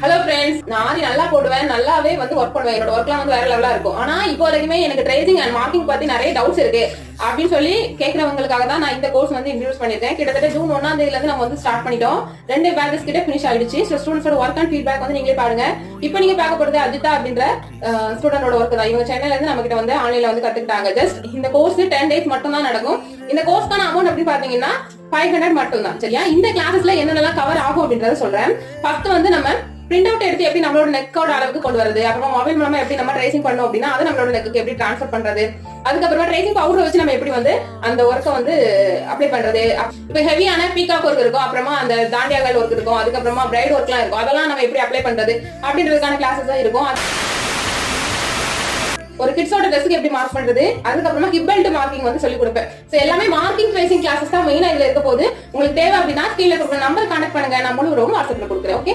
Hello friends, நான் ஆரி நல்லா போடுவேன், நல்லாவே வந்து ஒர்க் பண்ணுவேன். என்னோட ஒர்க்லாம் வந்து வேற லெவலா இருக்கும். ஆனா இப்போ வரைக்குமே எனக்கு ட்ரேசிங் அண்ட் மார்க்கிங் பத்தி நிறைய டவுட்ஸ் இருக்கு அப்படின்னு சொல்லி கேட்கறவங்களுக்காக தான் நான் இந்த கோர்ஸ் வந்து இன்ட்ரோடியூஸ் பண்ணிருக்கேன். கிட்டத்தட்ட ஜூன் 1ஆம் தேதியில இருந்து நம்ம வந்து ஸ்டார்ட் பண்ணிட்டோம். 2 பேட்சஸ் கிட்ட ஃபினிஷ் ஆயிடுச்சு. ஸோ ஸ்டூடெண்ட்ஸோட ஒர்க் அண்ட் ஃபீட்பேக் வந்து நீங்களே பாருங்க. இப்போ நீங்க பார்க்க போறது அஜிதா அப்படின்ற ஸ்டூடெண்டோட ஒர்க் தான். இவங்க சென்னையில இருந்து நம்ம கிட்ட வந்து ஆன்லைன்ல வந்து கத்துக்கிட்டாங்க. ஜஸ்ட் இந்த கோர்ஸ் 10 days மட்டும் தான் நடக்கும். இந்த கோர்ஸ்க்கான அமௌண்ட் எப்படி பாத்தீங்கன்னா 500 மட்டும் தான். சரியா? இந்த கிளாஸஸ்ல என்னென்னலாம் கவர் ஆகும் அப்படின்றத சொல்றேன். ஃபர்ஸ்ட் வந்து நம்ம பிரிண்ட் அவுட் எடுத்து எப்படி நம்மளோட நெக்கோட அளவுக்கு கொண்டு வரது, அப்புறமா மொபைல் மூலமா எப்படி நம்ம ட்ரேசிங் பண்ணோம் அப்படின்னா அதை நம்மளோட நெக்கு எப்படி டிரான்ஸ்ஃபர் பண்றது, அதுக்கப்புறமா ட்ரேசிங் பவுடர் வச்சு நம்ம எப்படி வந்து அந்த ஒர்க்கை வந்து அப்ளை பண்றது. இப்போ ஹெவியான பீகாக் ஒர்க் இருக்கும், அப்புறமா அந்த தாண்டியாகல் ஒர்க் இருக்கும், அதுக்கப்புறமா பிரைட் ஒர்க்லாம் இருக்கும். அதெல்லாம் நம்ம எப்படி அப்ளை பண்றது அப்படின்றதுக்கான கிளாஸஸ் தான் இருக்கும். ஒரு கிட்ஸோட ட்ரெஸ்க்கு எப்படி மார்க் பண்றது, அதுக்கப்புறமா ஹிப் பெல்ட் மார்க்கிங் வந்து சொல்லி கொடுப்பேன். சோ எல்லாமே மார்க்கிங் ட்ரேசிங் கிளாஸஸ் தான் மெயினா இதுல இருக்க போது. உங்களுக்கு தேவை அப்படின்னா கீழே கொடுக்குற நம்பர் கான்டாக்ட் பண்ணுங்க, நான் முழு வாட்ஸ்அப்ல கொடுக்குறேன். ஓகே.